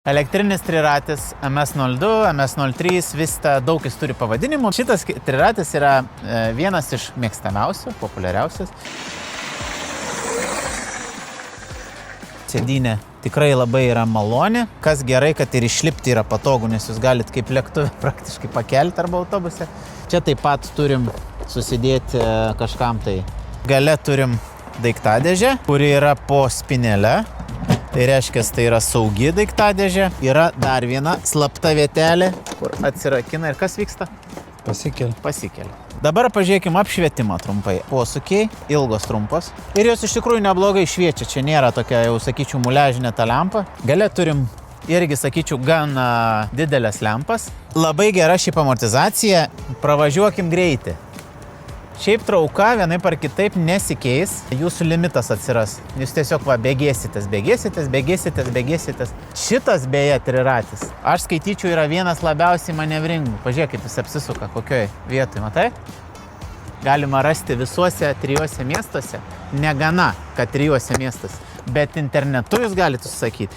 Elektrinis triratis MS02, MS03, Vista, daug jis turi pavadinimų. Šitas triratis yra vienas iš mėgstamiausių, populiariausias. Sėdynė tikrai labai yra maloni. Kas gerai, kad ir išlipti yra patogu, nes jūs galit kaip lėktuvė praktiškai pakelti arba autobuse. Čia taip pat turim susidėti kažkam tai. Gale turim daiktadėžę, kuri yra po spinelę. Tai reiškia, tai yra saugi daiktadėžė. Yra dar viena slapta vietelė, kur atsirakina ir kas vyksta? Pasikelia. Dabar pažiūrėkime apšvietimą trumpai. Posūkiai, ilgos trumpos. Ir jos iš tikrųjų neblogai šviečia. Čia nėra tokia, jau sakyčiau, muliažinė ta lempa. Gale turim irgi, sakyčiau, gan didelės lempas. Labai gera šiaip amortizacija. Pravažiuokim greitį. Šiaip trauka vienaip ar kitaip nesikeis, jūsų limitas atsiras. Jūs tiesiog bėgėsitės. Šitas beje triratis, aš skaityčiau, yra vienas labiausiai manevringų. Pažiūrėk, kaip jis apsisuka, kokioj vietoj, matai? Galima rasti visuose 3 miestuose, negana, kad 3 miestuose, bet internetu jūs galite susakyti.